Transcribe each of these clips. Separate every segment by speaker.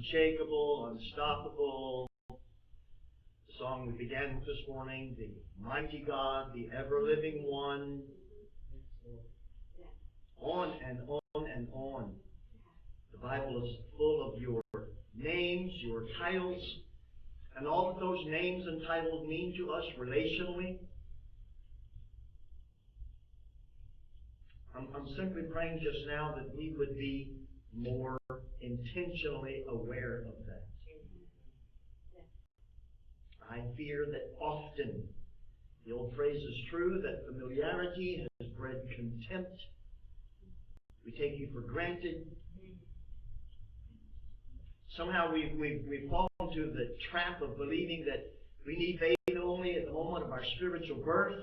Speaker 1: unshakable, unstoppable. The song we began with this morning, the mighty God, the ever-living one. On and on and on. The Bible is full of your names, your titles, and all that those names and titles mean to us relationally. I'm simply praying just now that we would be more intentionally aware of that. I fear that often, the old phrase is true, that familiarity has bred contempt. We take you for granted. Somehow we've fallen into the trap of believing that we need faith only at the moment of our spiritual birth,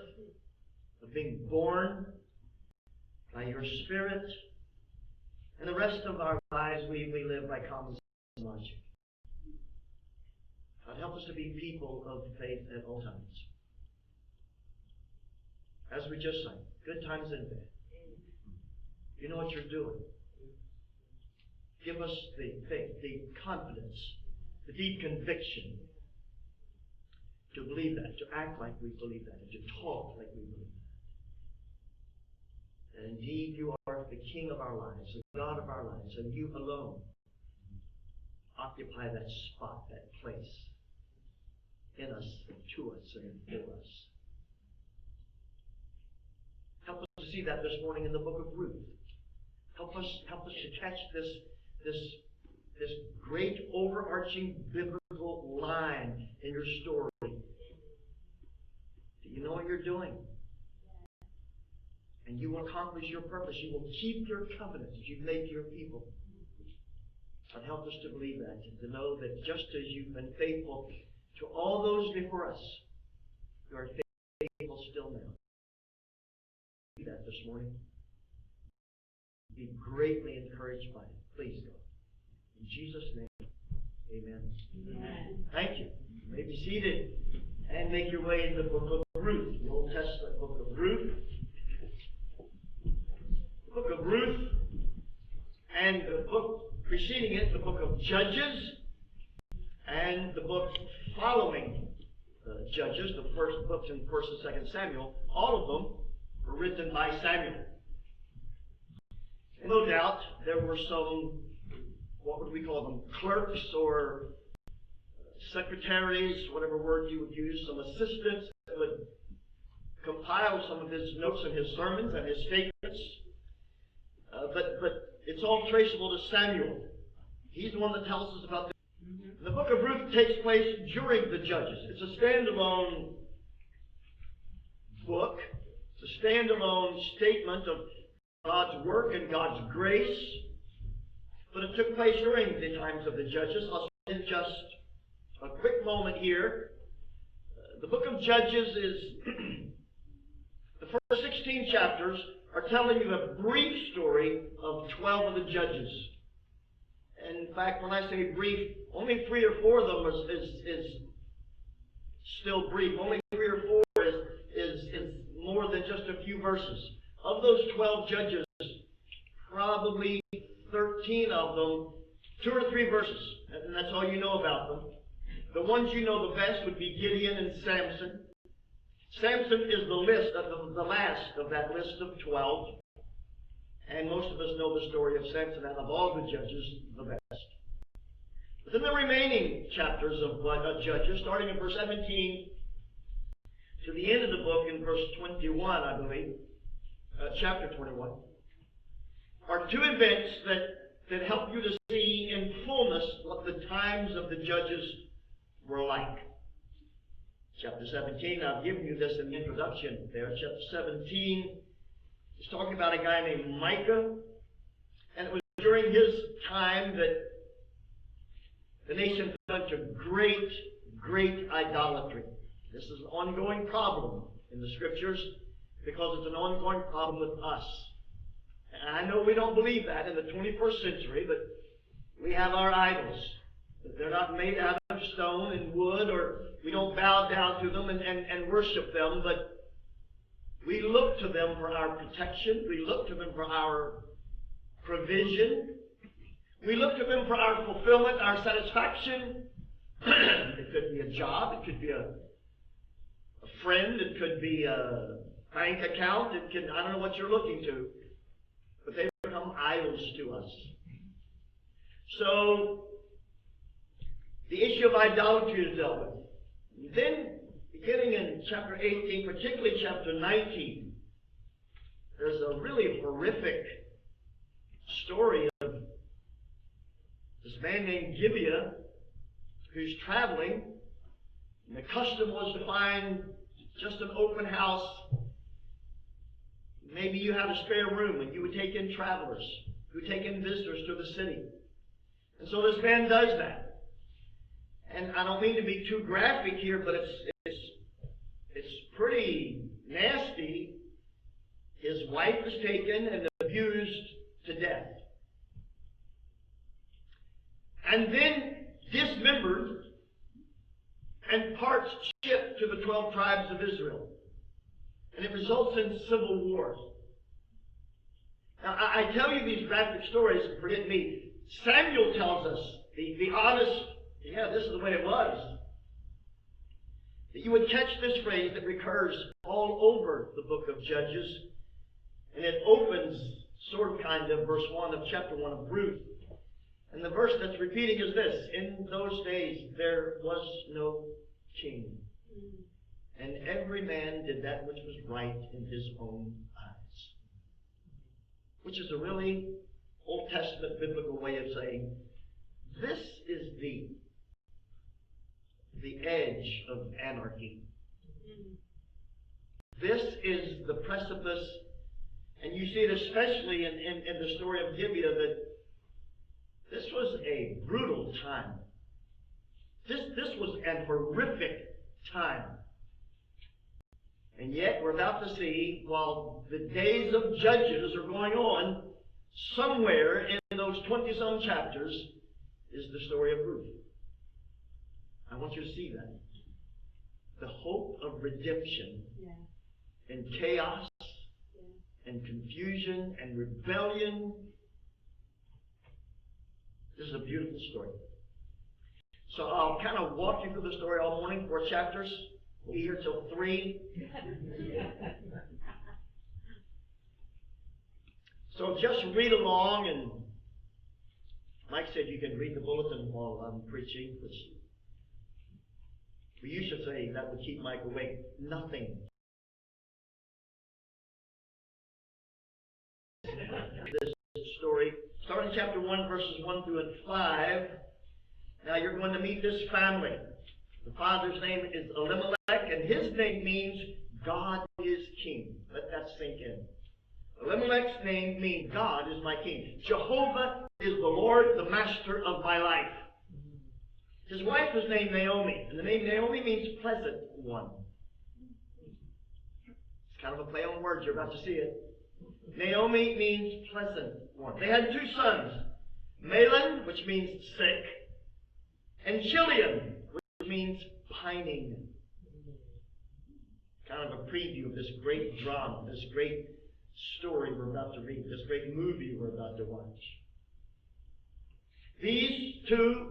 Speaker 1: of being born by your Spirit. And the rest of our lives we live by common sense and logic. God, help us to be people of faith at all times. As we just sang, good times and bad. You know what you're doing. Give us the faith, the confidence, the deep conviction to believe that, to act like we believe that, and to talk like we believe that. And indeed, you are the King of our lives, the God of our lives, and you alone occupy that spot, that place in us, and to us, and for us. Help us to see that this morning in the book of Ruth. Help us to catch this great overarching biblical line in your story. Do you know what you're doing? And you will accomplish your purpose. You will keep your covenant that you've made to your people. God, help us to believe that and to know that just as you've been faithful to all those before us, you are faithful still now. Do that this morning. Be greatly encouraged by it. Please, God. In Jesus' name, amen. Amen. Thank you. You may be seated and make your way into the book of Ruth, the Old Testament book of Ruth. The book of Ruth and the book preceding it, the book of Judges, and the book following Judges, the first books in 1st and 2nd Samuel, all of them were written by Samuel. And no doubt there were some, what would we call them, clerks or secretaries, whatever word you would use, some assistants that would compile some of his notes and his sermons and his statements. But it's all traceable to Samuel. He's the one that tells us about this. The book of Ruth takes place during the Judges. It's a standalone book. It's a standalone statement of God's work and God's grace. But it took place during the times of the Judges. I'll spend just a quick moment here. The book of Judges is the first 16 chapters are telling you a brief story of 12 of the judges. And in fact, when I say brief, only 3 or 4 of them is still brief. Only 3 or 4 is more than just a few verses. Of those 12 judges, probably 13 of them, 2 or 3 verses. And that's all you know about them. The ones you know the best would be Gideon and Samson. Samson is the last of that list of 12. And most of us know the story of Samson out of all the judges the best. But then the remaining chapters of Judges, starting in verse 17 to the end of the book in verse 21, I believe, chapter 21, are 2 events that help you to see in fullness what the times of the judges were like. Chapter 17, I've given you this in the introduction there. Chapter 17 is talking about a guy named Micah. And it was during his time that the nation fell into great idolatry. This is an ongoing problem in the Scriptures because it's an ongoing problem with us. And I know we don't believe that in the 21st century, but we have our idols. They're not made out of stone and wood, or we don't bow down to them and worship them, but we look to them for our protection. We look to them for our provision. We look to them for our fulfillment, our satisfaction. It could be a job. It could be a friend. It could be a bank account. I don't know what you're looking to. But they become idols to us. So, the issue of idolatry is dealt with. Then, beginning in chapter 18, particularly chapter 19, there's a really horrific story of this man named Gibeah who's traveling. And the custom was to find just an open house. Maybe you had a spare room and you would take in travelers, you would take in visitors to the city. And so this man does that. And I don't mean to be too graphic here, but it's pretty nasty. His wife is taken and abused to death. And then dismembered and parts shipped to the 12 tribes of Israel. And it results in civil war. Now, I tell you these graphic stories, forget me. Samuel tells us the honest, this is the way it was. That you would catch this phrase that recurs all over the book of Judges. And it opens, sort of kind of, verse 1 of chapter 1 of Ruth. And the verse that's repeating is this: in those days there was no king. And every man did that which was right in his own eyes. Which is a really Old Testament biblical way of saying, this is the edge of anarchy. This is the precipice, and you see it especially in the story of Gibeah, that this was a brutal time. This was an horrific time. And yet we're about to see, while the days of Judges are going on, somewhere in those 20-some chapters is the story of Ruth. I want you to see that. The hope of redemption in chaos and confusion and rebellion. This is a beautiful story. So I'll kind of walk you through the story all morning, 4 chapters. We'll be here till 3. So just read along, and Mike said you can read the bulletin while I'm preaching, which we used to say that would keep Mike awake. Nothing. This story, starting chapter 1, verses 1 through 5. Now you're going to meet this family. The father's name is Elimelech, and his name means God is king. Let that sink in. Elimelech's name means God is my king. Jehovah is the Lord, the master of my life. His wife is named Naomi, and the name Naomi means pleasant one. It's kind of a play on words. You're about to see it. Naomi means pleasant one. They had 2 sons, Mahlon, which means sick, and Chilion, which means pining. Kind of a preview of this great drama, this great story we're about to read, this great movie we're about to watch. These 2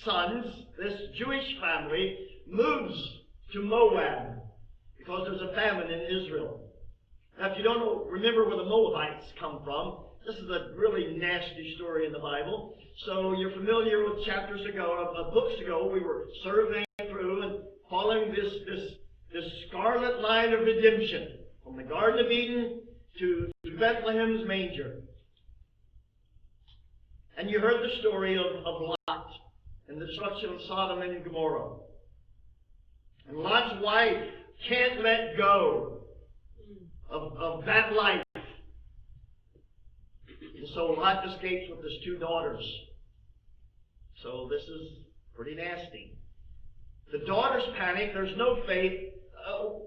Speaker 1: sons, this Jewish family, moves to Moab because there's a famine in Israel. Now, if you don't know, remember where the Moabites come from. This is a really nasty story in the Bible. So you're familiar with chapters ago, books ago, we were surveying through and following this scarlet line of redemption from the Garden of Eden to Bethlehem's manger. And you heard the story of Lot and the destruction of Sodom and Gomorrah. And Lot's wife can't let go of that life. And so Lot escapes with his 2 daughters. So this is pretty nasty. The daughters panic. There's no faith.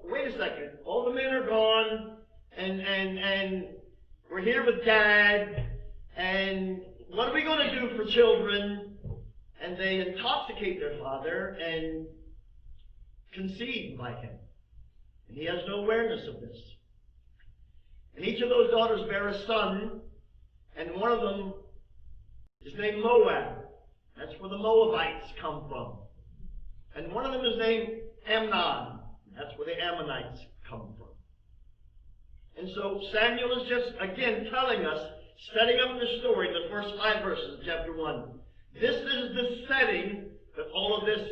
Speaker 1: Wait a second. All the men are gone, and we're here with Dad, and what are we going to do for children? And they intoxicate their father and conceive by him. And he has no awareness of this. And each of those daughters bear a son, and one of them is named Moab. That's where the Moabites come from. And one of them is named Amnon. That's where the Ammonites come from. And so Samuel is just, again, telling us, setting up the story, the first 5 verses of chapter 1. This is the setting that all of this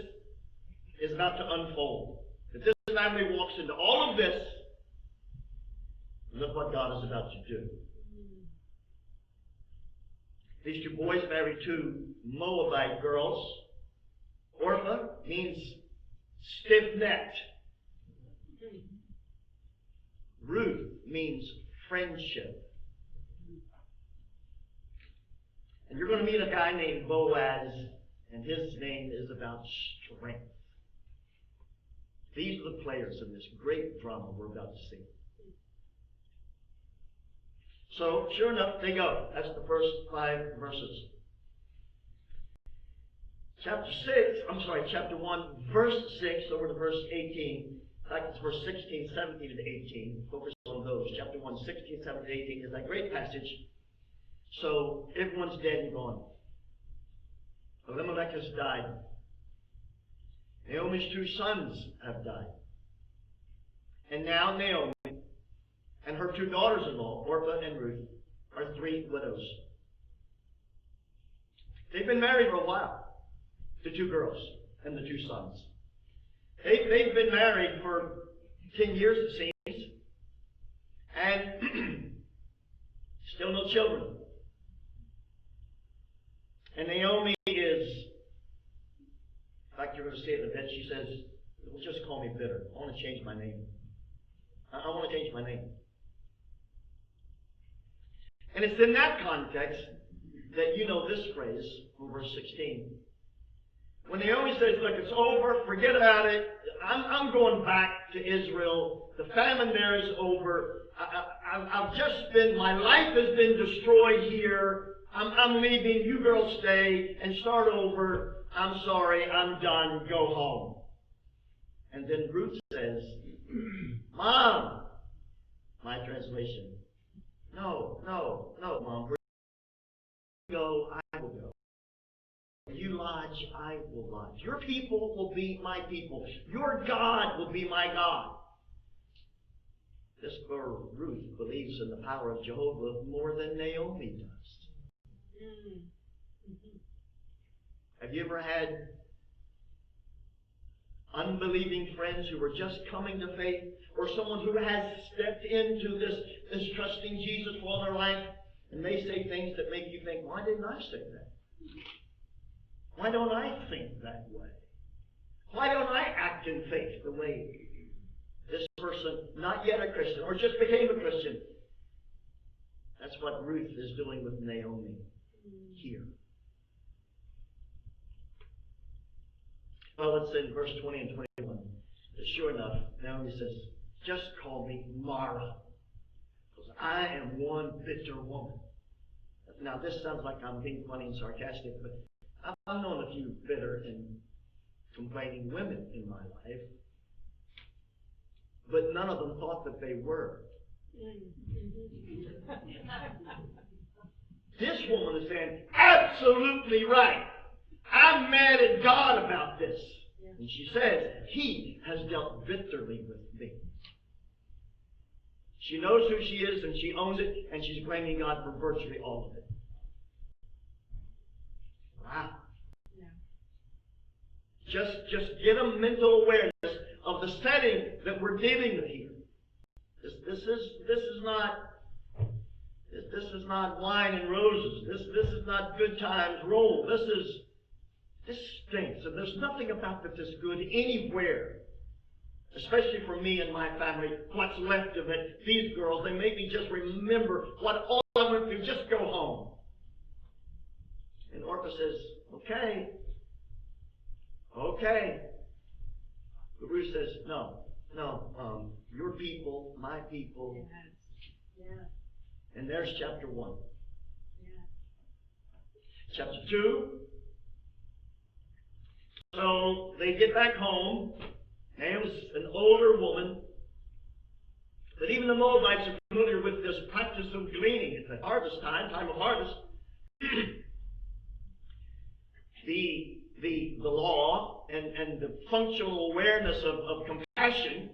Speaker 1: is about to unfold. That this family walks into all of this, and look what God is about to do. These 2 boys married 2 Moabite girls. Orpah means stiff-necked. Ruth means friendship. And you're going to meet a guy named Boaz, and his name is about strength. These are the players in this great drama we're about to see. So, sure enough, they go. That's the first 5 verses. Chapter 1, verse 6 over to verse 18. In fact, it's verse 16, 17, and 18. Focus on those. Chapter 1, 16, 17, 18 is that great passage. So, everyone's dead and gone. Elimelech has died. Naomi's 2 sons have died. And now Naomi and her 2 daughters-in-law, Orpah and Ruth, are 3 widows. They've been married for a while, the 2 girls and the 2 sons. They've been married for 10 years, it seems, and still no children. And Naomi is, in fact, you're going to see it in a bit, she says, well, just call me bitter. I want to change my name. I want to change my name. And it's in that context that you know this phrase from verse 16. When Naomi says, look, it's over, forget about it, I'm going back to Israel, the famine there is over, I've just been, my life has been destroyed here, I'm leaving, you girls stay and start over, I'm sorry, I'm done, go home. And then Ruth says, Mom, my translation, no, Mom, where you go, I will go. Where you lodge, I will lodge. Your people will be my people. Your God will be my God. This girl, Ruth, believes in the power of Jehovah more than Naomi does. Have you ever had unbelieving friends who were just coming to faith, or someone who has stepped into this trusting Jesus for all their life, and they say things that make you think, why didn't I say that? Why don't I think that way? Why don't I act in faith the way this person, not yet a Christian, or just became a Christian? That's what Ruth is doing with Naomi here. Well, it's in verse 20 and 21. Sure enough, Naomi says, just call me Mara, because I am one bitter woman. Now, this sounds like I'm being funny and sarcastic, but I've known a few bitter and complaining women in my life, but none of them thought that they were. This woman is saying, absolutely right. I'm mad at God about this. And she says, He has dealt bitterly with me. She knows who she is and she owns it, and she's blaming God for virtually all of it. Wow. Yeah. Just get a mental awareness of the setting that we're dealing with here. This is not wine and roses. This is not good times roll. This stinks, and there's nothing about this good anywhere. Especially for me and my family, what's left of it. These girls, they make me just remember what all I went through. Just go home. And Orpah says, okay. But Ruth says, no, your people, my people. Yes. And there's chapter 1. Yes. Chapter 2. So they get back home. Naomi's an older woman. But even the Moabites are familiar with this practice of gleaning. It's a harvest time of harvest. the law and the functional awareness of compassion,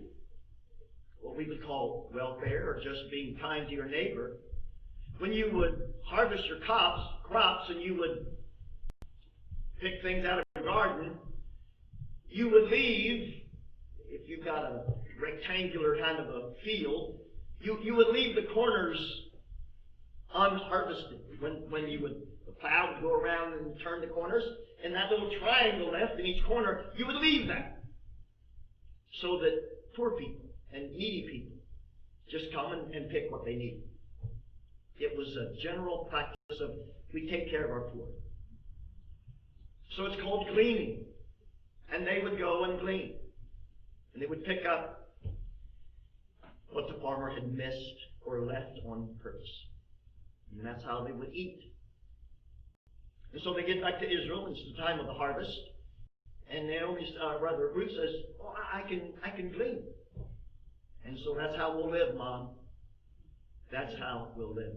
Speaker 1: what we would call welfare or just being kind to your neighbor, when you would harvest your crops and you would pick things out of your garden, you would leave, if you've got a rectangular kind of a field, you would leave the corners unharvested. When you would, the plow would go around and turn the corners, and that little triangle left in each corner, you would leave that. So that poor people and needy people just come and pick what they need. It was a general practice of, we take care of our poor. So it's called gleaning. And they would go and glean. And they would pick up what the farmer had missed or left on purpose. And that's how they would eat. And so they get back to Israel. It's the time of the harvest. And Ruth says, "Oh, I can glean." And so that's how we'll live, Mom. That's how we'll live.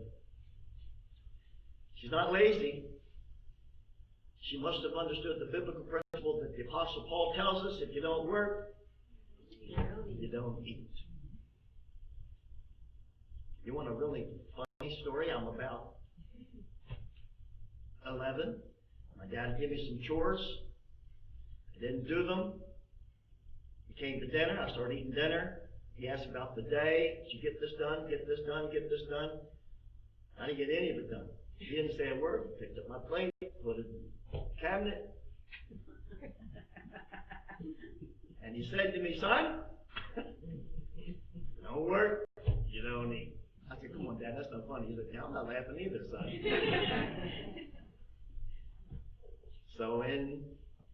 Speaker 1: She's not lazy. She must have understood the biblical principle that the Apostle Paul tells us: if you don't work, you don't eat. You want a really funny story? I'm about 11. My dad gave me some chores. I didn't do them. He came to dinner. I started eating dinner. He asked about the day. Did you get this done? Get this done? Get this done? I didn't get any of it done. He didn't say a word. He picked up my plate, put it in the cabinet. And he said to me, "Son, don't work, you don't eat." I said, "Come on, Dad, that's not funny." He said, "Yeah, I'm not laughing either, son." So in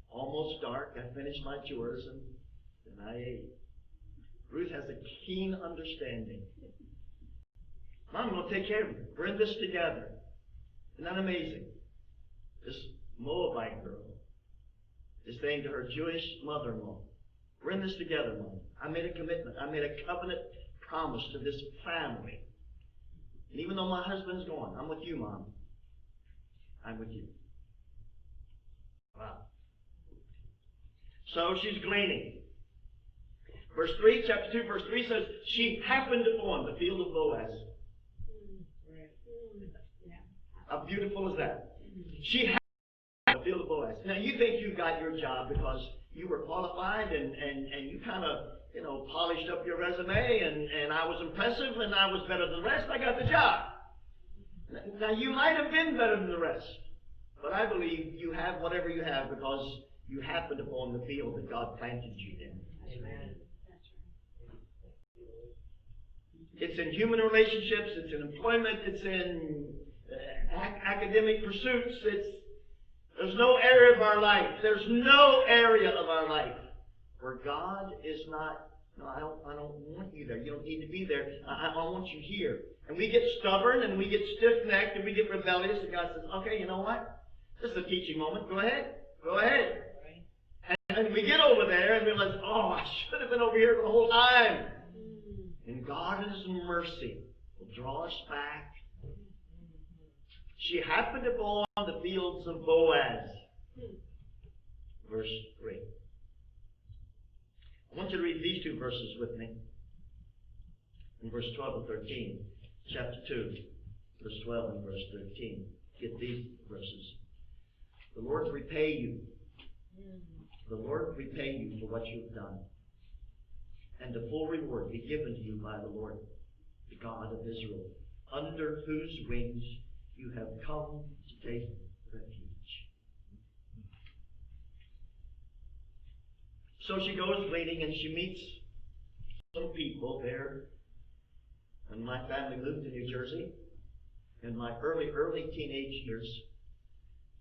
Speaker 1: almost dark, I finished my chores and I ate. Ruth has a keen understanding. Mom, I'm going to take care of you. We're in this together. Isn't that amazing? This Moabite girl is saying to her Jewish mother-in-law, "We're in this together, Mom. I made a commitment. I made a covenant promise to this family. And even though my husband's gone, I'm with you, Mom. I'm with you." Wow. So she's gleaning. Verse 3, chapter 2, verse 3 says, she happened on the field of Boaz. How beautiful is that? She happened on the field of Boaz. Now, you think you got your job because you were qualified and you kind of, polished up your resume and I was impressive and I was better than the rest. I got the job. Now, you might have been better than the rest, but I believe you have whatever you have because you happened upon the field that God planted you in. Amen. It's in human relationships, it's in employment, it's in academic pursuits. There's no area of our life. There's no area of our life where God is not, "No, I don't want you there. You don't need to be there. I want you here." And we get stubborn and we get stiff-necked and we get rebellious, and God says, "Okay, you know what? This is a teaching moment. Go ahead. Go ahead." And we get over there and realize, "Oh, I should have been over here the whole time." And God in His mercy will draw us back. She happened upon the fields of Boaz. Verse 3. I want you to read these two verses with me. In verse 12 and 13. Chapter 2, verse 12 and verse 13. Get these verses. The Lord repay you. The Lord repay you for what you've done. And the full reward be given to you by the Lord, the God of Israel, under whose wings you have come to take refuge. So she goes gleaning and she meets some people there. And my family moved to New Jersey. In my early teenage years,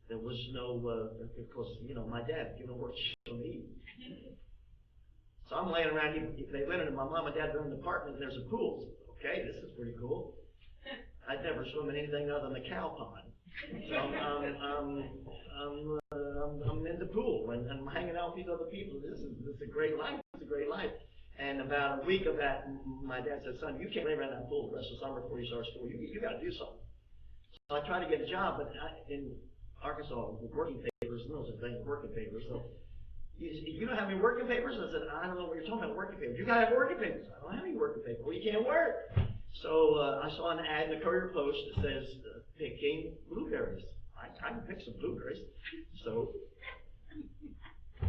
Speaker 1: there was no, of course, my dad, worked for me. So I'm laying around here. They rented, my mom and dad rented an apartment, and there's a pool. Okay, this is pretty cool. I'd never swim in anything other than the cow pond. So I'm in the pool, and I'm hanging out with these other people. This is a great life. It's a great life. And about a week of that, my dad said, "Son, you can't lay around that pool the rest of the summer before you start school. You got to do something." So I tried to get a job, but Arkansas working papers, and those are things, working papers. So, you don't have any working papers? I said, I don't know what you're talking about, working papers. You got to have working papers. I don't have any working papers. Well, you can't work. So I saw an ad in the Courier Post that says, picking blueberries. I can pick some blueberries. So my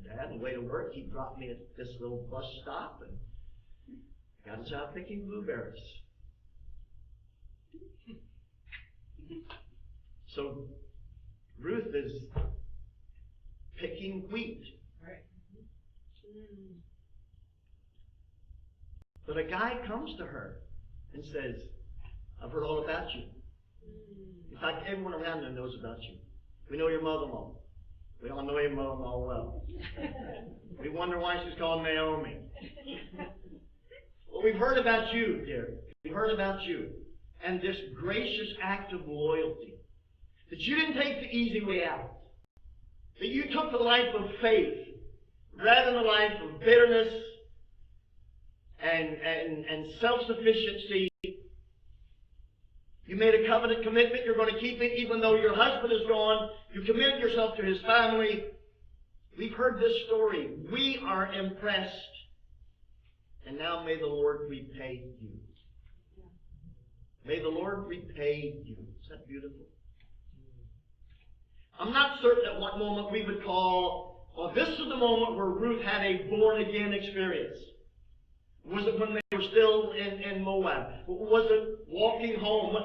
Speaker 1: dad, on the way to work, he dropped me at this little bus stop and got a job picking blueberries. So Ruth is picking wheat.
Speaker 2: Right.
Speaker 1: But a guy comes to her and says, I've heard all about you. In fact, everyone around there knows about you. We know your mother-in-law. We all know your mother-in-law well. We wonder why she's called Naomi. Well, we've heard about you, dear. We've heard about you. And this gracious act of loyalty. That you didn't take the easy way out. That you took the life of faith rather than the life of bitterness and self-sufficiency. You made a covenant commitment. You're going to keep it even though your husband is gone. You committed yourself to his family. We've heard this story. We are impressed. And now may the Lord repay you. May the Lord repay you. Is that beautiful? I'm not certain at what moment we would call, well, this is the moment where Ruth had a born-again experience. Was it when they were still in Moab? Was it walking home?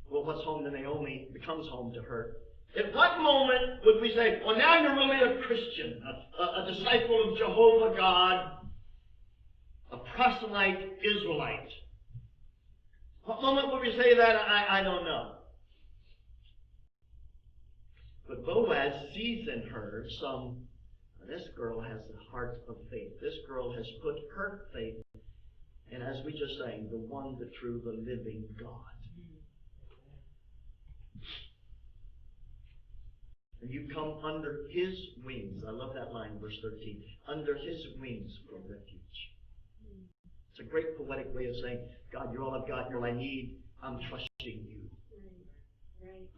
Speaker 1: Well, what's home to Naomi becomes home to her. At what moment would we say, well, now you're really a Christian, a disciple of Jehovah God, a proselyte Israelite? What moment would we say that? I don't know. But Boaz sees in her this girl has the heart of faith. This girl has put her faith in, as we just sang, the one, the true, the living God. And you come under his wings. I love that line, verse 13. Under his wings for refuge. It's a great poetic way of saying, God, you're all I've got, you're all I need. I'm trusting you.
Speaker 2: Right.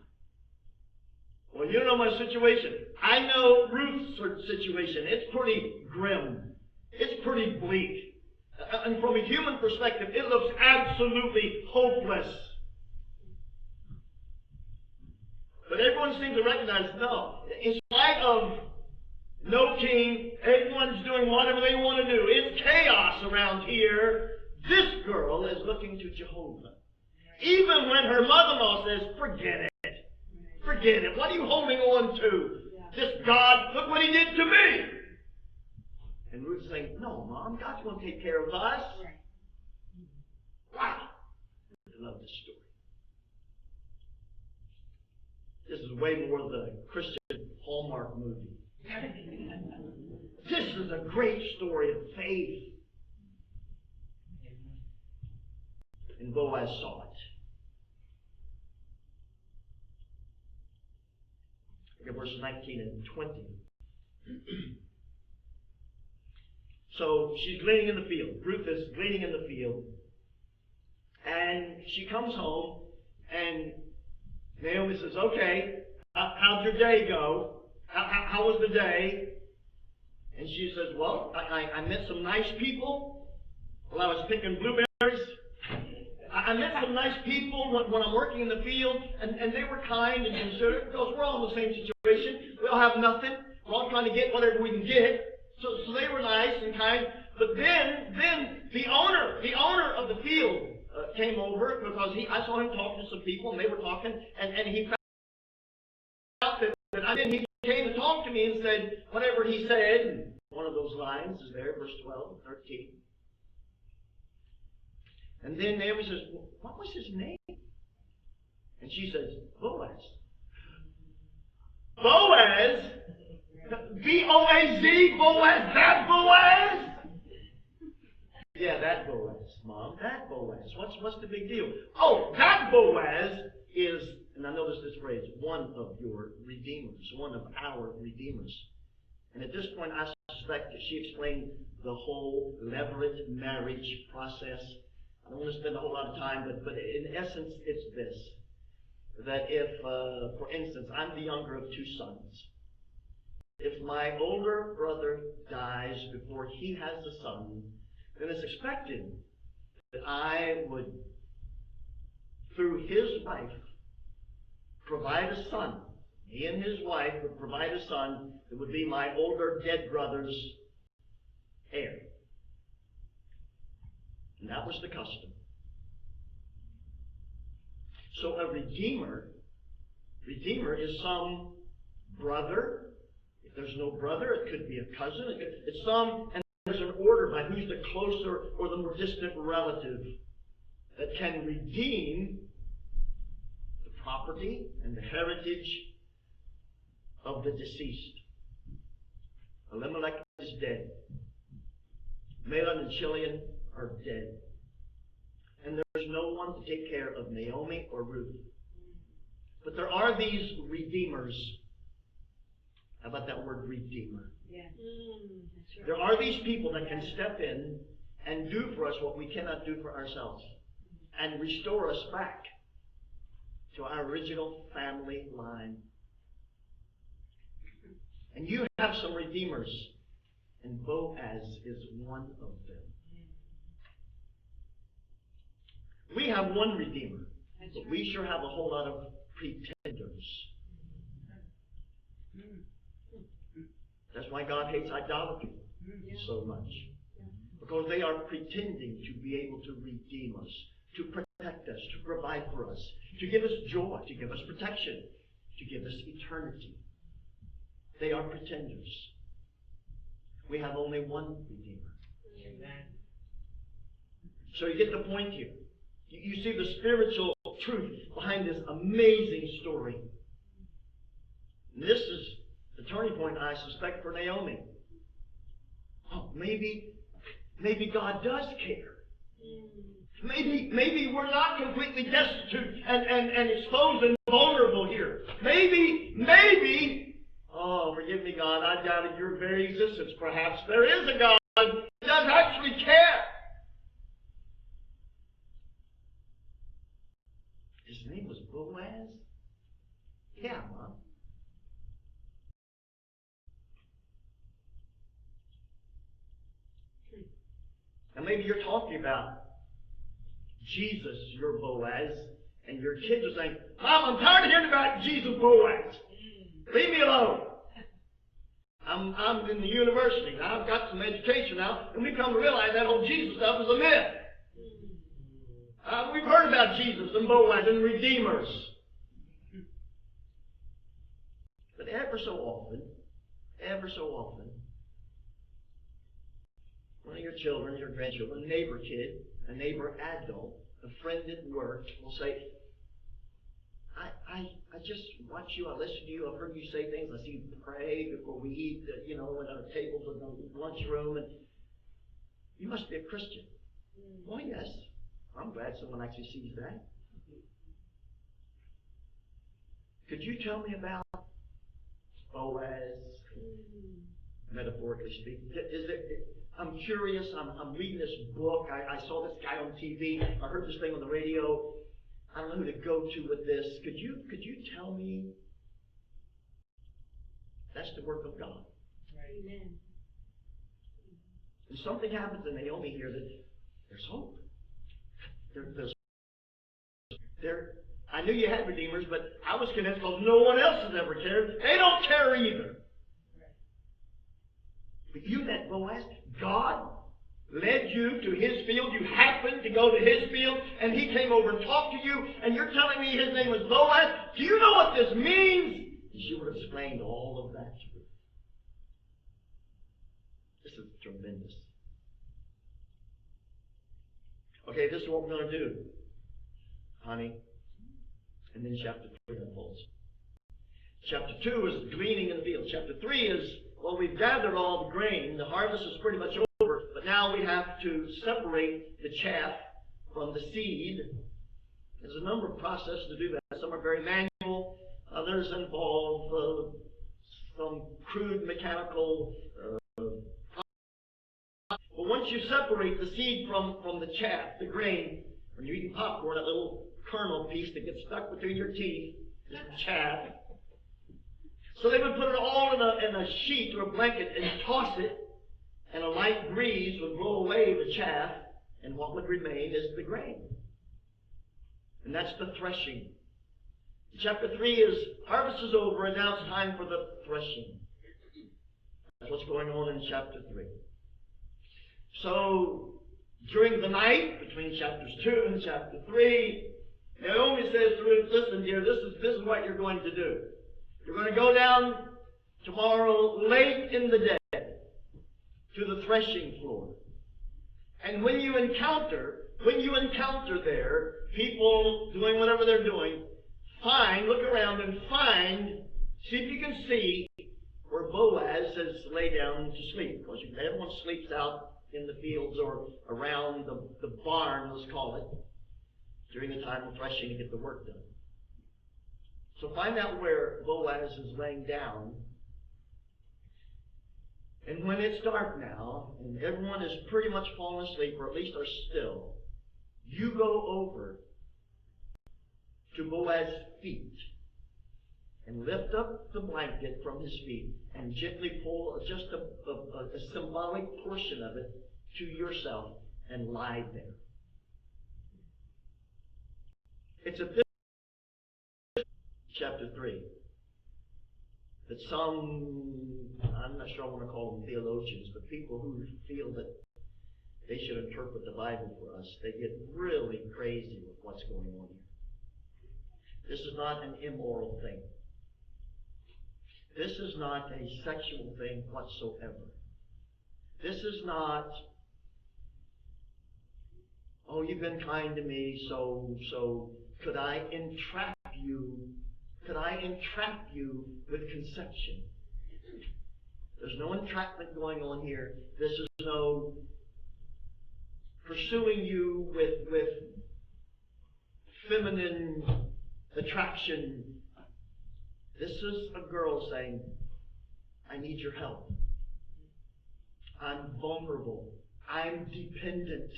Speaker 1: Well, you know my situation. I know Ruth's situation. It's pretty grim. It's pretty bleak. And from a human perspective, it looks absolutely hopeless. But everyone seems to recognize, no, in spite of no king, everyone's doing whatever they want to do. It's chaos around here. This girl is looking to Jehovah. Even when her mother-in-law says, forget it. Forget it. What are you holding on to? This God, look what he did to me. And Ruth's saying, no, Mom, God's going to take care of us. Wow. I love this story. This is way more the Christian Hallmark movie. This is a great story of faith. And Boaz saw it. Look at verses 19 and 20. So she's gleaning in the field. Ruth is gleaning in the field. And she comes home, and Naomi says, okay, how'd your day go? How was the day? And she says, well, I met some nice people while I was picking blueberries. I met some nice people when I'm working in the field, and they were kind and considerate, because we're all in the same situation. We all have nothing. We're all trying to get whatever we can get. So they were nice and kind. But then the owner of the field came over, because I saw him talking to some people, and they were talking, and he found out that then he came to talk to me and said whatever he said. And one of those lines is there, verse 12 and 13. And then Naomi says, well, what was his name? And she says, Boaz. Boaz? B-O-A-Z, Boaz, that Boaz? Yeah, that Boaz, Mom, that Boaz. What's the big deal? Oh, that Boaz is, and I notice this phrase, one of your redeemers, one of our redeemers. And at this point, I suspect that she explained the whole levirate marriage process. I don't want to spend a whole lot of time, but in essence, it's this. that if, for instance, I'm the younger of two sons, if my older brother dies before he has a son, then it's expected that I would, through his wife, provide a son. He and his wife would provide a son that would be my older dead brother's heir. And that was the custom. So a redeemer is some brother. If there's no brother, it could be a cousin. It's some, and there's an order by who's the closer or the more distant relative that can redeem the property and the heritage of the deceased. Elimelech is dead. Mahlon and Chilion are dead. And there's no one to take care of Naomi or Ruth. But there are these redeemers. How about that word redeemer?
Speaker 2: Yeah. That's right.
Speaker 1: There are these people that can step in and do for us what we cannot do for ourselves. And restore us back to our original family line. And you have some redeemers. And Boaz is one of them. We have one redeemer. But we sure have a whole lot of pretenders. That's why God hates idolatry so much. Because they are pretending to be able to redeem us, to protect us, to provide for us, to give us joy, to give us protection, to give us eternity. They are pretenders. We have only one redeemer.
Speaker 2: Amen.
Speaker 1: So you get the point here. You see the spiritual truth behind this amazing story. And this is the turning point, I suspect, for Naomi. Oh, maybe God does care. Maybe we're not completely destitute and exposed and vulnerable here. Maybe, oh, forgive me, God, I doubted your very existence. Perhaps there is a God who does actually care. His name was Boaz? Yeah, Mom. And maybe you're talking about Jesus, your Boaz, and your kids are saying, Mom, I'm tired of hearing about Jesus Boaz. Leave me alone. I'm in the university now. I've got some education now, and we've come to realize that whole Jesus stuff is a myth. We've heard about Jesus and Boaz and redeemers. But ever so often, one of your children, your grandchildren, a neighbor kid, a neighbor adult, a friend at work will say, I just watch you, I listen to you, I've heard you say things, I see you pray before we eat, in our tables in the lunchroom, and you must be a Christian. Well, yes. I'm glad someone actually sees that. Could you tell me about Boaz, metaphorically speaking? I'm curious. I'm reading this book. I saw this guy on TV. I heard this thing on the radio. I don't know who to go to with this. Could you tell me? That's the work of God.
Speaker 2: Amen.
Speaker 1: And something happens in Naomi here that there's hope. I knew you had redeemers, but I was convinced because no one else has ever cared. They don't care either. But you met Boaz. God led you to his field. You happened to go to his field, and he came over and talked to you, and you're telling me his name was Boaz? Do you know what this means? And she would have explained all of that to you. This is tremendous. Okay, this is what we're going to do, honey. And then chapter 3 unfolds. Chapter 2 is gleaning in the field. Chapter 3 is, well, we've gathered all the grain. The harvest is pretty much over. But now we have to separate the chaff from the seed. There's a number of processes to do that. Some are very manual. Others involve some crude mechanical But once you separate the seed from the chaff, the grain, when you're eating popcorn, that little kernel piece that gets stuck between your teeth, just chaff. So they would put it all in a sheet or a blanket and toss it, and a light breeze would blow away the chaff, and what would remain is the grain. And that's the threshing. Chapter 3 is harvest is over, and now it's time for the threshing. That's what's going on in chapter 3. So, during the night, between chapters 2 and chapter 3, Naomi says to Ruth, listen, dear, this is what you're going to do. You're going to go down tomorrow late in the day to the threshing floor. And when you encounter there people doing whatever they're doing, look around and see if you can see where Boaz has laid down to sleep. Because everyone sleeps out in the fields or around the barn, let's call it, during the time of threshing to get the work done. So find out where Boaz is laying down. And when it's dark now, and everyone is pretty much fallen asleep, or at least are still, you go over to Boaz's feet and lift up the blanket from his feet and gently pull just a symbolic portion of it to yourself and lie there. It's a chapter 3 that I'm not sure I want to call them theologians, but people who feel that they should interpret the Bible for us, they get really crazy with what's going on here. This is not an immoral thing. This is not a sexual thing whatsoever. This is not, oh, you've been kind to me, so could I entrap you? Could I entrap you with conception? There's no entrapment going on here. This is no pursuing you with feminine attraction. This is a girl saying, I need your help. I'm vulnerable. I'm dependent.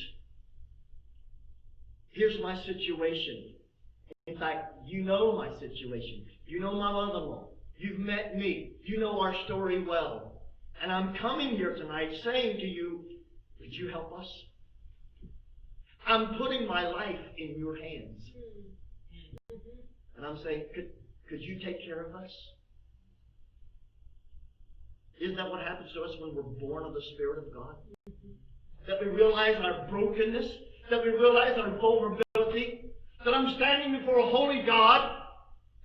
Speaker 1: Here's my situation. In fact, you know my situation. You know my mother-in-law. You've met me. You know our story well. And I'm coming here tonight saying to you, would you help us? I'm putting my life in your hands. And I'm saying, could you take care of us? Isn't that what happens to us when we're born of the Spirit of God? That we realize our brokenness, that we realize our vulnerability, that I'm standing before a holy God,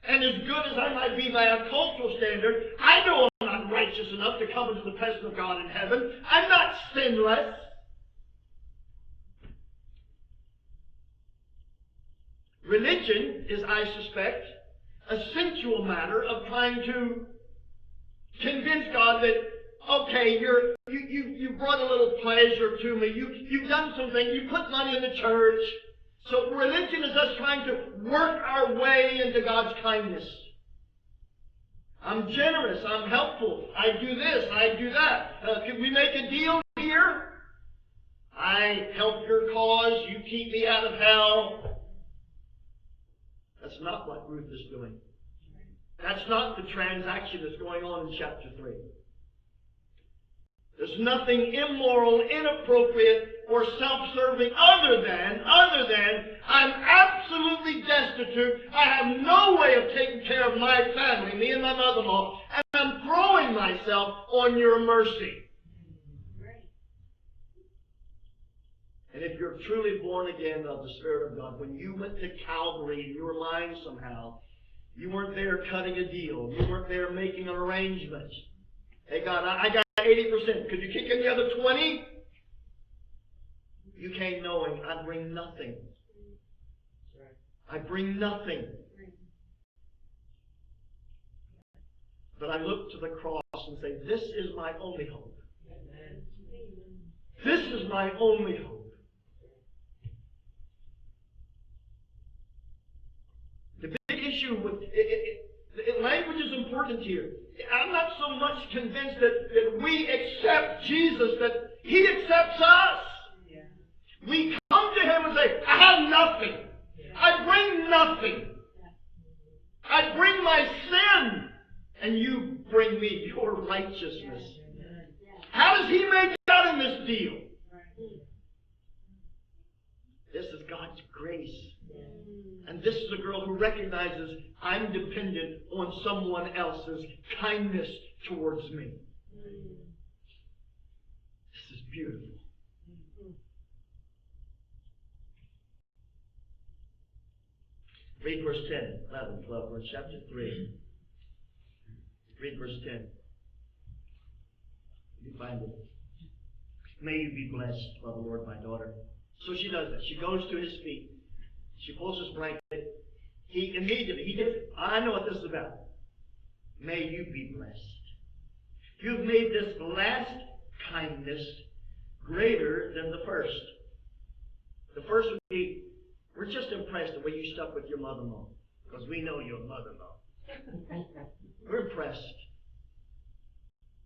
Speaker 1: and as good as I might be by a cultural standard, I know I'm not righteous enough to come into the presence of God in heaven. I'm not sinless. Religion is, I suspect, a sensual matter of trying to convince God that, okay, you brought a little pleasure to me. You've done something. You put money in the church. So religion is us trying to work our way into God's kindness. I'm generous. I'm helpful. I do this. I do that. Can we make a deal here? I help your cause. You keep me out of hell. That's not what Ruth is doing. That's not the transaction that's going on in chapter 3. There's nothing immoral, inappropriate, or self-serving other than I'm absolutely destitute. I have no way of taking care of my family, me and my mother-in-law, and I'm throwing myself on your mercy. And if you're truly born again of the Spirit of God, when you went to Calvary in your mind somehow, you weren't there cutting a deal. You weren't there making an arrangement. Hey God, I got 80%. Could you kick in the other 20? You came knowing I bring nothing. I bring nothing. But I look to the cross and say, this is my only hope. This is my only hope. The big issue with language is important here. I'm not so much convinced that we accept Jesus, that He accepts us. We come to Him and say, I have nothing. I bring nothing. I bring my sin, and you bring me your righteousness. How does he make out in this deal? This is God's grace. And this is a girl who recognizes I'm dependent on someone else's kindness towards me. This is beautiful. Read verse 10, 11, 12. We're in chapter 3. Read verse 10. You find it. May you be blessed by the Lord, my daughter. So she does that. She goes to his feet. She pulls his blanket. He immediately, I know what this is about. May you be blessed. You've made this last kindness greater than the first. The first would be, we're just impressed the way you stuck with your mother-in-law, because we know your mother-in-law. We're impressed.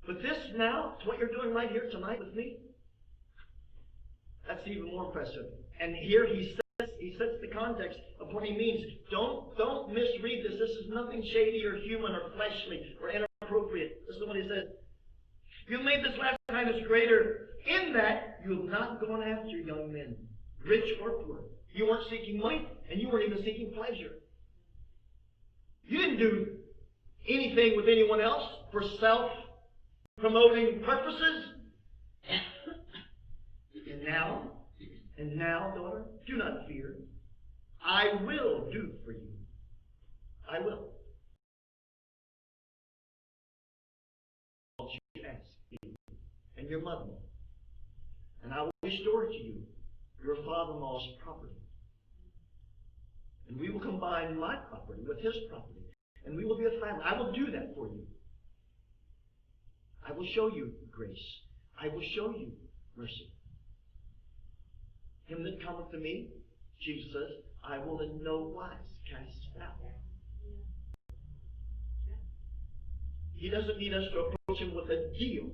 Speaker 1: But this now, what you're doing right here tonight with me, that's even more impressive. And here he sets the context of what he means. Don't misread this. This is nothing shady or human or fleshly or inappropriate. This is what he says. You made this last kindness greater in that you have not gone after young men, rich or poor. You weren't seeking money, and you weren't even seeking pleasure. You didn't do anything with anyone else for self-promoting purposes. And now, daughter, do not fear. I will do for you. I will. You ask me and your mother-in-law, and I will restore to you your father-in-law's property. And we will combine my property with his property, and we will be a family. I will do that for you. I will show you grace. I will show you mercy. Him that cometh to me, Jesus says, I will in no wise cast out. He doesn't need us to approach him with a deal.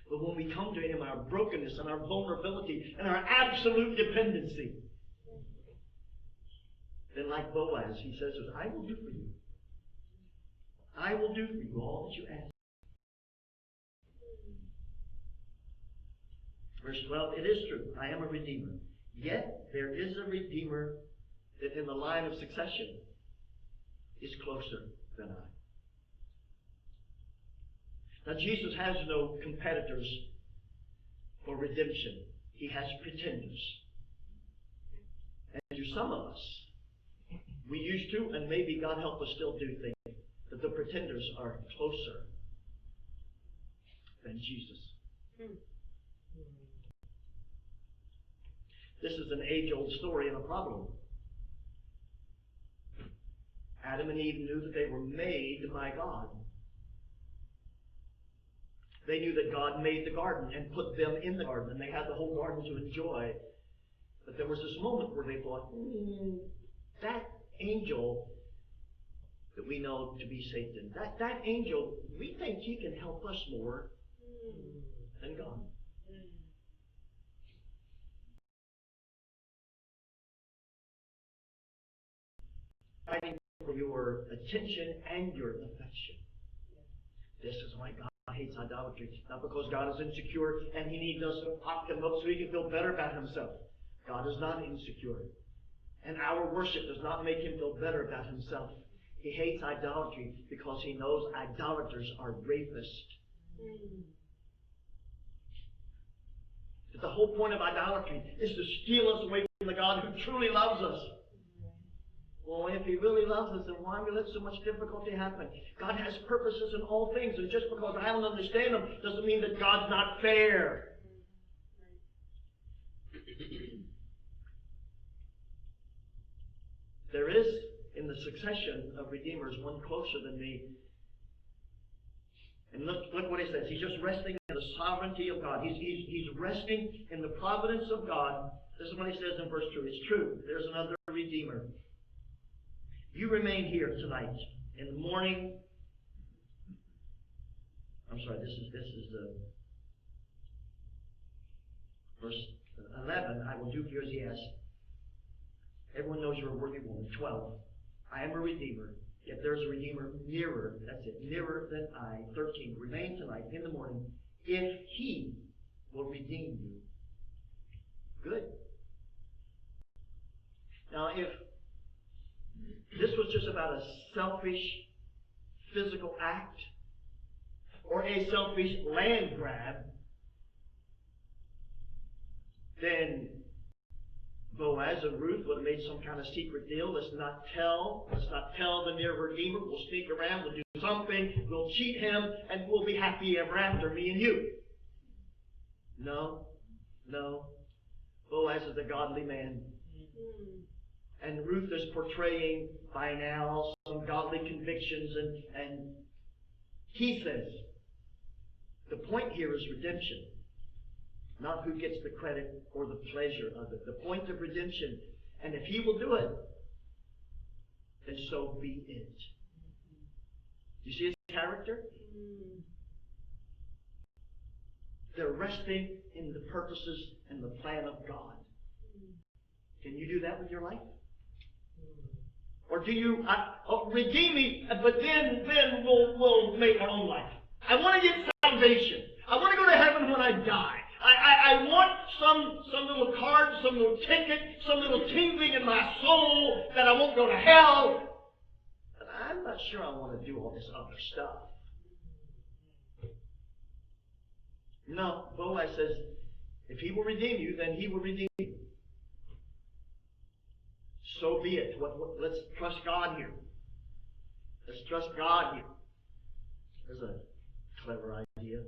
Speaker 1: But when we come to him, our brokenness and our vulnerability and our absolute dependency, then like Boaz, he says, I will do for you. I will do for you all that you ask. Verse 12, it is true, I am a redeemer. Yet there is a redeemer that in the line of succession is closer than I. Now Jesus has no competitors for redemption. He has pretenders. And to some of us, we used to, and maybe God help us still do, think that the pretenders are closer than Jesus. This is an age-old story and a problem. Adam and Eve knew that they were made by God. They knew that God made the garden and put them in the garden, and they had the whole garden to enjoy. But there was this moment where they thought, that angel that we know to be Satan, that angel, we think he can help us more than God. Fighting for your attention and your affection. This is why God hates idolatry. Not because God is insecure and he needs us to pop him up so he can feel better about himself. God is not insecure. And our worship does not make him feel better about himself. He hates idolatry because he knows idolaters are rapists. That the whole point of idolatry is to steal us away from the God who truly loves us. Well, if he really loves us, then why we let so much difficulty happen? God has purposes in all things, and just because I don't understand them doesn't mean that God's not fair. There is, in the succession of redeemers, one closer than me. And look what he says. He's just resting in the sovereignty of God. He's resting in the providence of God. This is what he says in verse 2. It's true. There's another redeemer. You remain here tonight. In the morning, I'm sorry, this is verse 11. I will do for you as he asked. Everyone knows you're a worthy woman. 12. I am a redeemer, yet there is a redeemer nearer, that's it, nearer than I. 13. Remain tonight in the morning, if he will redeem you. Good. Now, if this was just about a selfish physical act or a selfish land grab, then Boaz and Ruth would have made some kind of secret deal. Let's not tell the near redeemer. We'll sneak around, we'll do something, we'll cheat him, and we'll be happy ever after, me and you. No. Boaz is a godly man. And Ruth is portraying by now some godly convictions, and he says, the point here is redemption. Not who gets the credit or the pleasure of it. The point of redemption. And if he will do it, then so be it. You see his character? They're resting in the purposes and the plan of God. Can you do that with your life? Or do you redeem me, but then we'll make our own life? I want to get salvation. I want to go to heaven when I die. I want some little card, some little ticket, some little tingling in my soul that I won't go to hell. But I'm not sure I want to do all this other stuff. No, Boaz says, if he will redeem you, then he will redeem you. So be it. Let's trust God here. Let's trust God here. There's a clever idea.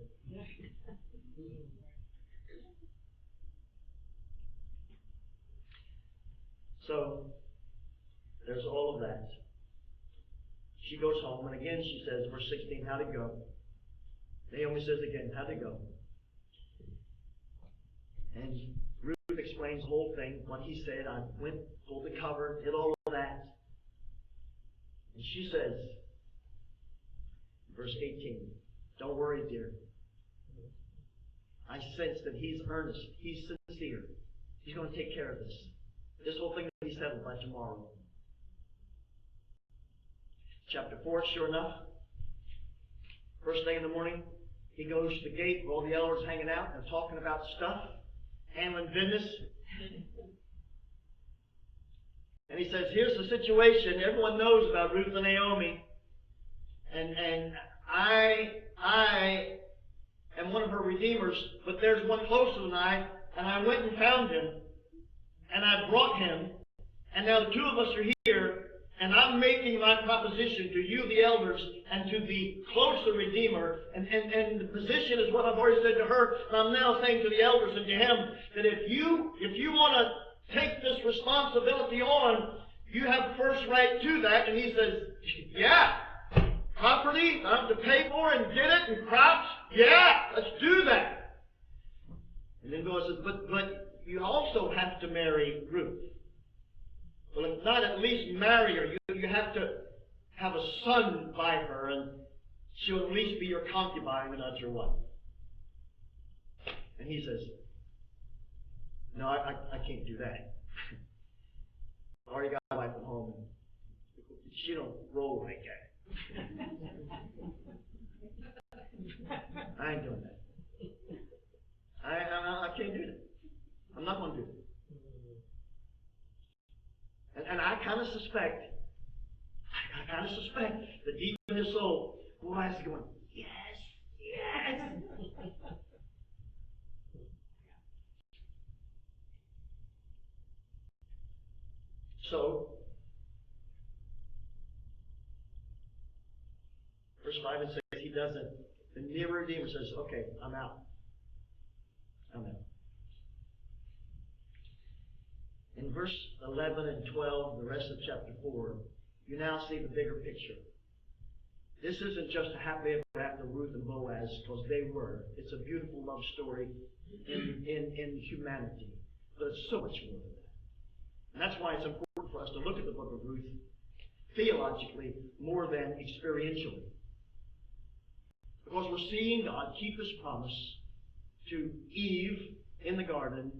Speaker 1: So, there's all of that. She goes home, and again she says, verse 16, how'd it go? Naomi says again, how'd it go? And Ruth explains the whole thing, what he said. I went, pulled the cover, did all of that. And she says, verse 18, don't worry, dear. I sense that he's earnest. He's sincere. He's going to take care of this. This whole thing will be settled by tomorrow. Chapter 4, sure enough. First thing in the morning, he goes to the gate where all the elders hanging out and talking about stuff, handling business. And he says, here's the situation. Everyone knows about Ruth and Naomi. And I am one of her redeemers, but there's one closer than I, and I went and found him, and I brought him, and now the two of us are here, and I'm making my proposition to you, the elders, and to the closer Redeemer, and the position is what I've already said to her, and I'm now saying to the elders and to him, that if you want to take this responsibility on, you have first right to that. And he says, yeah, property I have to pay for and get it, and crops, yeah, let's do that. And then Boaz says, but you also have to marry Ruth. Well, if not, at least marry her. You have to have a son by her, and she'll at least be your concubine and not your wife. And he says, no, I can't do that. I already got a wife at home. She don't roll like that. I ain't doing that. I can't do that. I'm not going to do that. And I kind of suspect that deep in his soul, Boaz is going, yes, yes. So, verse 5 and 6, he does it. The near Redeemer says, okay, I'm out. In verse 11 and 12, the rest of chapter 4, you now see the bigger picture. This isn't just a happily ever after Ruth and Boaz, because they were. It's a beautiful love story in humanity. But it's so much more than that. And that's why it's important for us to look at the book of Ruth theologically more than experientially. Because we're seeing God keep His promise to Eve in the garden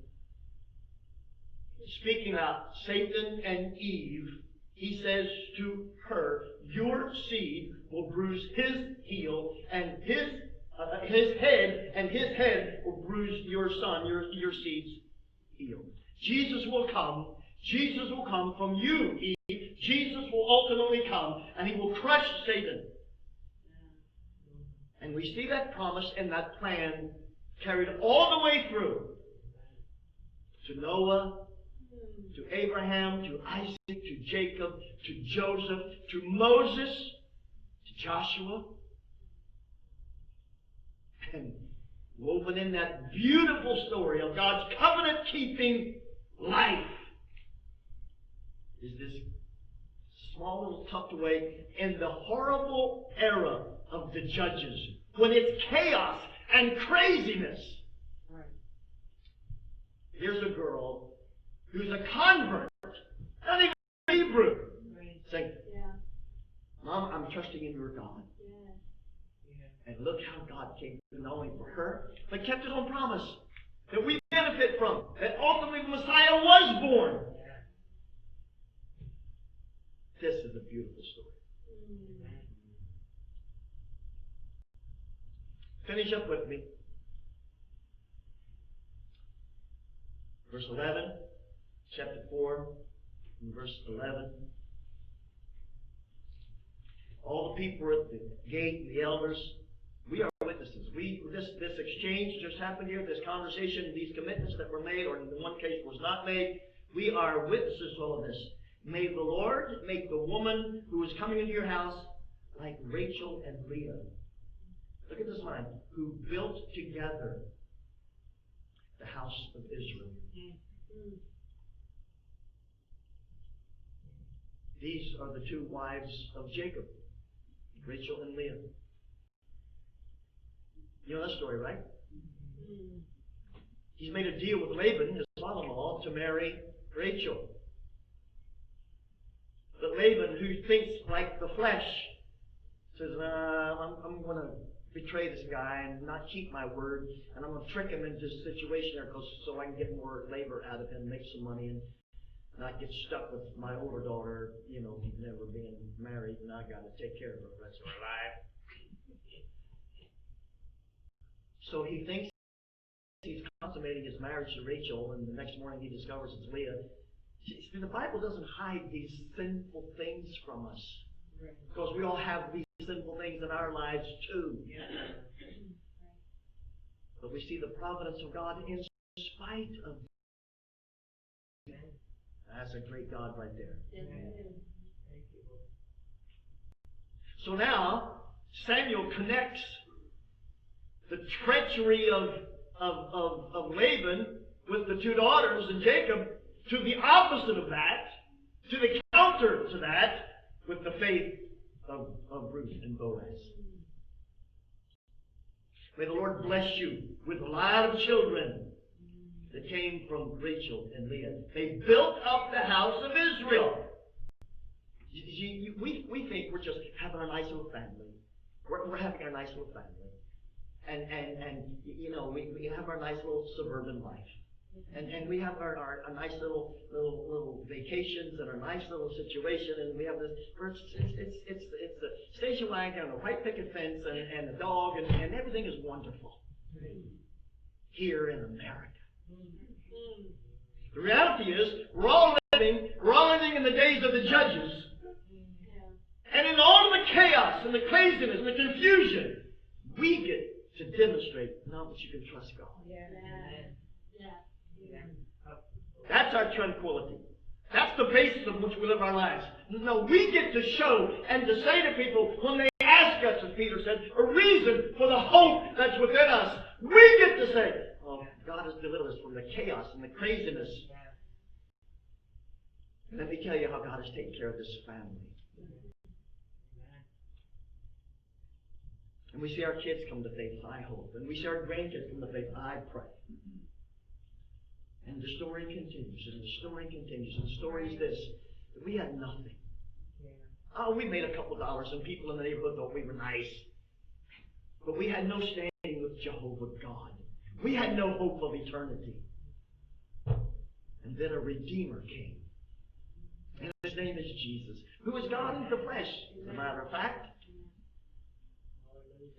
Speaker 1: speaking about Satan and Eve, he says to her, your seed will bruise his heel, and his head, and his head will bruise your son, your seed's heel. Jesus will come. Jesus will come from you, Eve. Jesus will ultimately come, and he will crush Satan. And we see that promise and that plan carried all the way through to Noah, to Abraham, to Isaac, to Jacob, to Joseph, to Moses, to Joshua. And woven in that beautiful story of God's covenant-keeping life is this small little tucked away in the horrible era of the Judges, when it's chaos and craziness.
Speaker 2: Right.
Speaker 1: Here's a girl who's a convert, not even Hebrew,
Speaker 2: Right.
Speaker 1: saying,
Speaker 2: Yeah.
Speaker 1: Mom, I'm trusting in your God.
Speaker 2: Yeah.
Speaker 1: And look how God came through not only for her, but kept his own promise that we benefit from, that ultimately the Messiah was born. This is a beautiful story. Finish up with me. Verse 11, chapter 4, and verse 11. All the people were at the gate, and the elders. We are witnesses. This exchange just happened here, this conversation, these commitments that were made, or in one case was not made. We are witnesses to all of this. May the Lord make the woman who is coming into your house like Rachel and Leah. Look at this line. Who built together the house of Israel. These are the two wives of Jacob, Rachel and Leah. You know that story, right? He's made a deal with Laban, his father-in-law, to marry Rachel. But Laban, who thinks like the flesh, says, I'm going to betray this guy and not keep my word, and I'm going to trick him into this situation there so I can get more labor out of him, make some money, and not get stuck with my older daughter, never being married, and I got to take care of her the rest of her life. So he thinks he's consummating his marriage to Rachel, and the next morning he discovers it's Leah. See, the Bible doesn't hide these sinful things from us. Because we all have these sinful things in our lives too. But we see the providence of God in spite of. That's a great God right there. So now, Samuel connects the treachery of Laban with the two daughters and Jacob to the opposite of that, to the counter to that, with the faith of Ruth and Boaz. May the Lord bless you with a lot of children that came from Rachel and Leah. They built up the house of Israel. We think we're just having a nice little family. We're having our nice little family. And we have our nice little suburban life. And we have our nice little vacations and our nice little situation, and we have this. It's the station wagon and a white picket fence and a dog, and everything is wonderful here in America. The reality is we're all living in the days of the Judges, and in all the chaos and the craziness and the confusion, we get to demonstrate not that you can trust God. That's our tranquility. That's the basis on which we live our lives. No, we get to show and to say to people when they ask us, as Peter said, a reason for the hope that's within us. We get to say, oh, God has delivered us from the chaos and the craziness. Let me tell you how God has taken care of this family. And we see our kids come to faith, I hope. And we see our grandkids come to faith, I pray. And the story continues, and the story continues. And the story is this, that we had nothing. Oh, we made a couple dollars, and people in the neighborhood thought we were nice. But we had no standing with Jehovah God. We had no hope of eternity. And then a Redeemer came. And his name is Jesus, who is God in the flesh, as a matter of fact.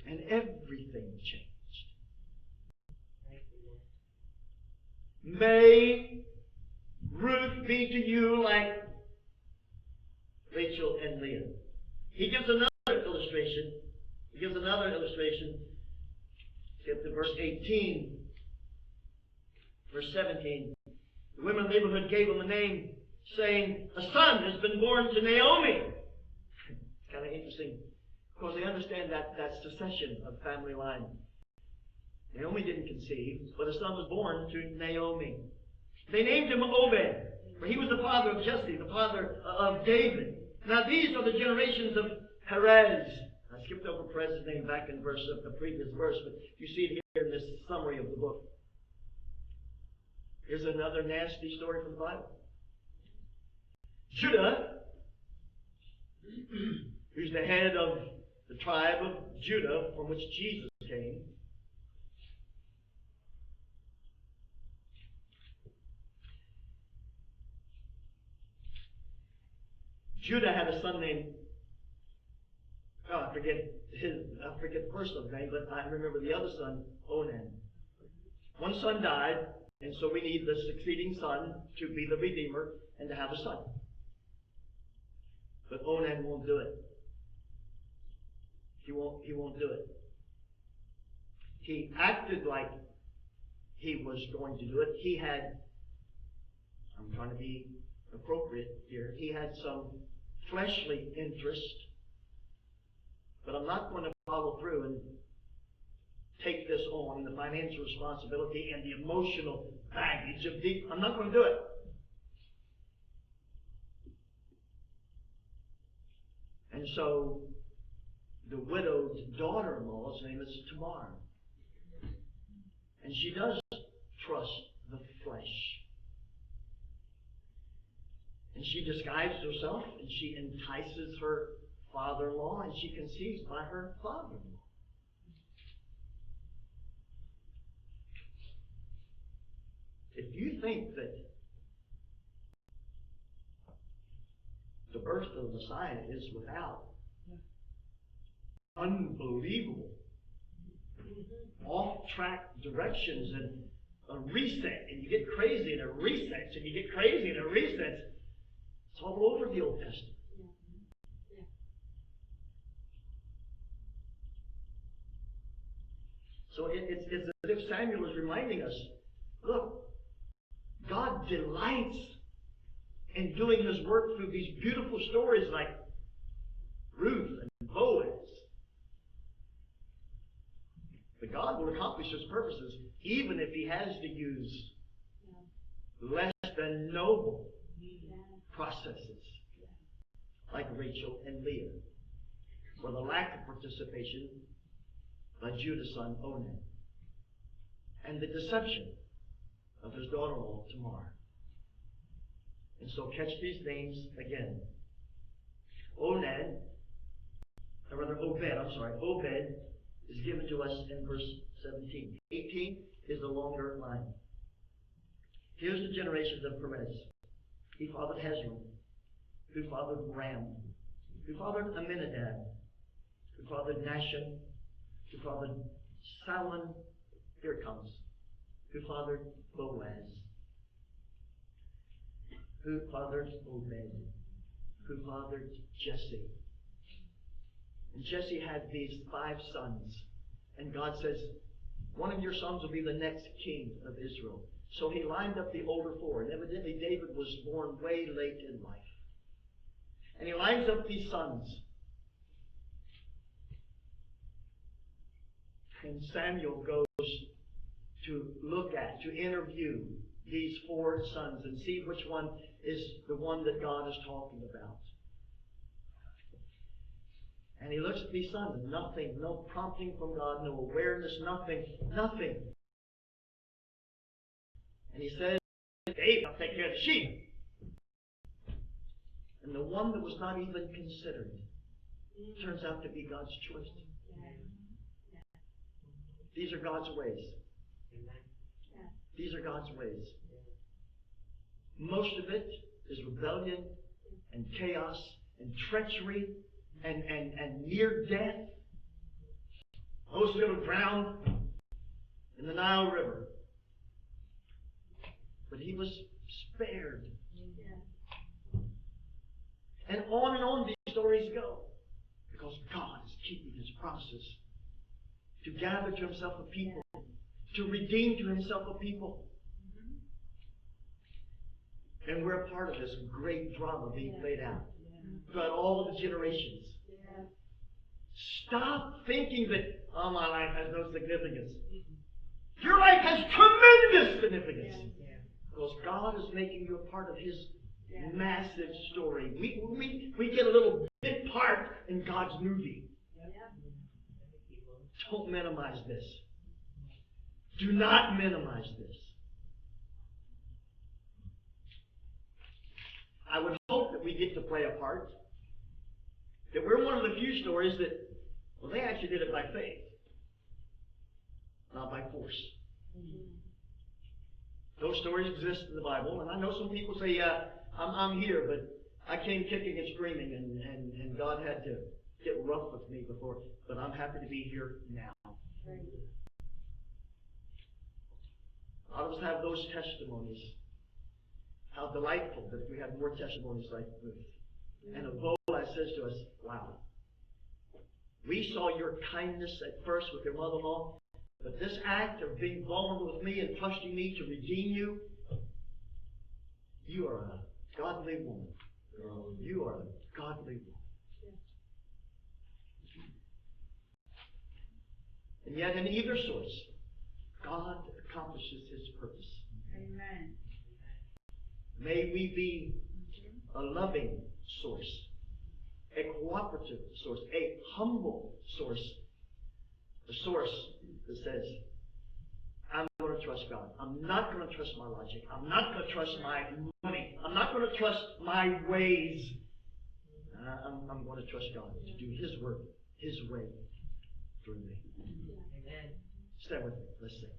Speaker 1: And everything changed. May Ruth be to you like Rachel and Leah. He gives another illustration. Skip to verse 18. Verse 17. The women of the neighborhood gave him a name, saying, a son has been born to Naomi. Kind of interesting. Because they understand that succession of family line. Naomi didn't conceive, but a son was born to Naomi. They named him Obed, for he was the father of Jesse, the father of David. Now these are the generations of Perez. I skipped over Perez's name back in the previous verse, but you see it here in this summary of the book. Here's another nasty story from the Bible. Judah, who's the head of the tribe of Judah from which Jesus came, Judah had a son named, I forget the first son's name, but I remember the other son, Onan. One son died, and so we need the succeeding son to be the Redeemer and to have a son. But Onan won't do it. He won't do it. He acted like he was going to do it. He had, I'm trying to be appropriate here, he had some fleshly interest, but I'm not going to follow through and take this on, the financial responsibility and the emotional baggage of I'm not going to do it. And so the widowed daughter-in-law's name is Tamar. And she does trust the flesh. And she disguises herself, and she entices her father-in-law, and she conceives by her father-in-law. If you think that the birth of the Messiah is without unbelievable off-track directions and a reset, and you get crazy and it resets, and you get crazy and it resets, it's all over the Old Testament. So it's as if Samuel is reminding us, look, God delights in doing His work through these beautiful stories like Ruth and Boaz. But God will accomplish His purposes even if He has to use less than noble processes like Rachel and Leah, or the lack of participation by Judah's son Onan, and the deception of his daughter-in-law Tamar. And so catch these names again. Obed is given to us in verse 17. 18 is the longer line. Here's the generations of Perez. He fathered Hezron, who fathered Ram, who fathered Amminadab, who fathered Nashon, who fathered Salmon, here it comes, who fathered Boaz, who fathered Obed, who fathered Jesse. And Jesse had these 5 sons. And God says, one of your sons will be the next king of Israel. So He lined up the older 4. And evidently David was born way late in life. And He lines up these sons. And Samuel goes to look at, to interview these 4 sons and see which one is the one that God is talking about. And he looks at these sons, and nothing, no prompting from God, no awareness, nothing. And he says, David, I'll take care of the sheep. And the one that was not even considered turns out to be God's choice. These are God's ways. These are God's ways. most of it is rebellion and chaos and treachery and near death. Most of them drowned in the Nile River. But he was spared. And on these stories go. Because God is keeping His promises to gather to Himself a people, to redeem to Himself a people. And we're a part of this great drama being played out throughout all of the generations. Stop thinking that, oh, my life has no significance. Your life has tremendous significance. Because God is making you a part of His massive story. We get a little bit part in God's movie. Don't minimize this. Do not minimize this. I would hope that we get to play a part. That we're one of the few stories that, well, they actually did it by faith, not by force. Those stories exist in the Bible, and I know some people say, I'm here, but I came kicking and screaming, and God had to get rough with me before, but I'm happy to be here now. A lot of us have those testimonies. How delightful that we have more testimonies like Ruth. And Ebola says to us, wow, we saw your kindness at first with your mother-in-law, but this act of being vulnerable with me and trusting me to redeem you, you are a godly woman. Girl. You are a godly woman. And yet in either source, God accomplishes His purpose.
Speaker 2: Amen.
Speaker 1: May we be a loving source, a cooperative source, a humble source, a source that says, I'm going to trust God. I'm not going to trust my logic. I'm not going to trust my money. I'm not going to trust my ways. I'm going to trust God to do His work, His way through me. Amen. Stay with me. Let's sing.